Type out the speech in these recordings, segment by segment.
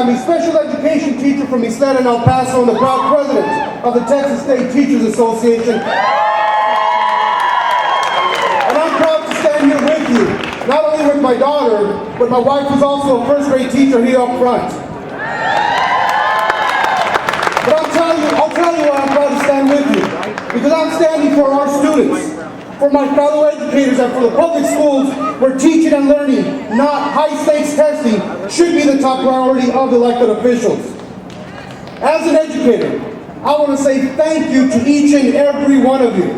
I'm a special education teacher from Isleta and El Paso and the proud president of the Texas State Teachers Association. And I'm proud to stand here with you, not only with my daughter, but my wife who's also a first grade teacher here up front. But I'll tell you why I'm proud to stand with you. Because I'm standing for our students, for my fellow educators, and for the public schools where teaching and learning, not high-stakes testing, should be the top priority of elected officials. As an educator, I want to say thank you to each and every one of you.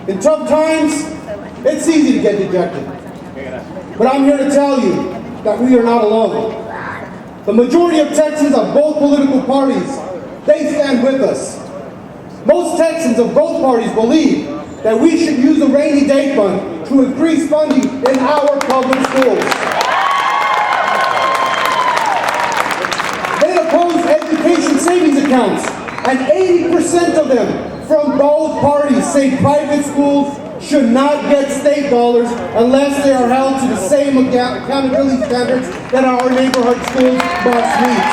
In tough times, it's easy to get dejected. But I'm here to tell you that we are not alone. The majority of Texans of both political parties, they stand with us. Most Texans of both parties believe that we should use the rainy day fund to increase funding in our public schools. They oppose education savings accounts, and 80% of them from both parties say private schools should not get state dollars unless they are held to the same accountability standards that our neighborhood schools must meet.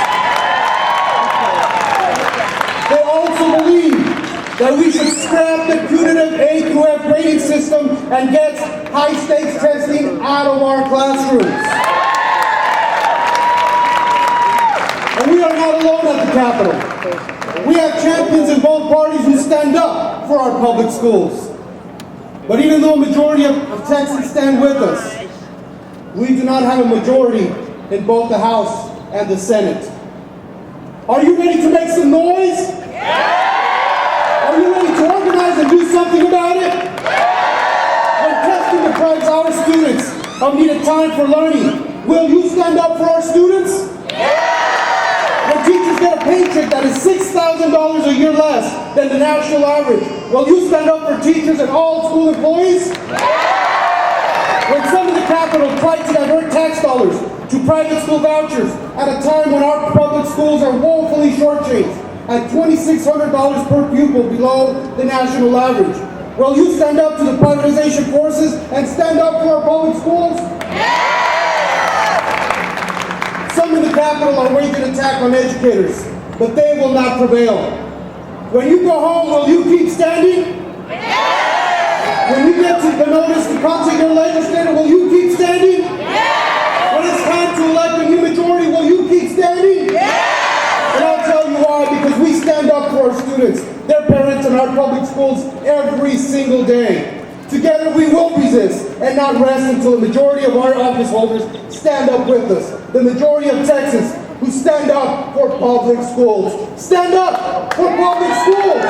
They also believe that we should scrap the punitive A through F grading system and get high-stakes testing out of our classrooms. And we are not alone at the Capitol. We have champions in both parties who stand up for our public schools. But even though a majority of Texans stand with us, we do not have a majority in both the House and the Senate. Are you ready to make some noise? Are you ready to organize and do something about it? When testing deprives our students of needed time for learning, will you stand up for our students? When teachers get a paycheck that is $6,000 a year less than the national average, will you stand up for teachers and all school employees? When some in the Capitol try to divert tax dollars to private school vouchers at a time when our public schools are woefully shortchanged, at $2,600 per pupil below the national average. Will you stand up to the privatization forces and stand up for our public schools? Some in the Capitol are waging an attack on educators, but they will not prevail. When you go home, will you keep standing? When you get to the notice to come to your legislator, will you keep standing? When it's time to elect a new majority, will you keep standing? And I'll tell you why, because we stand up for our students, their parents, and our public schools every single day. Together we will resist and not rest until the majority of our office holders stand up with us. The majority of Texans who stand up for public schools. Stand up for public schools!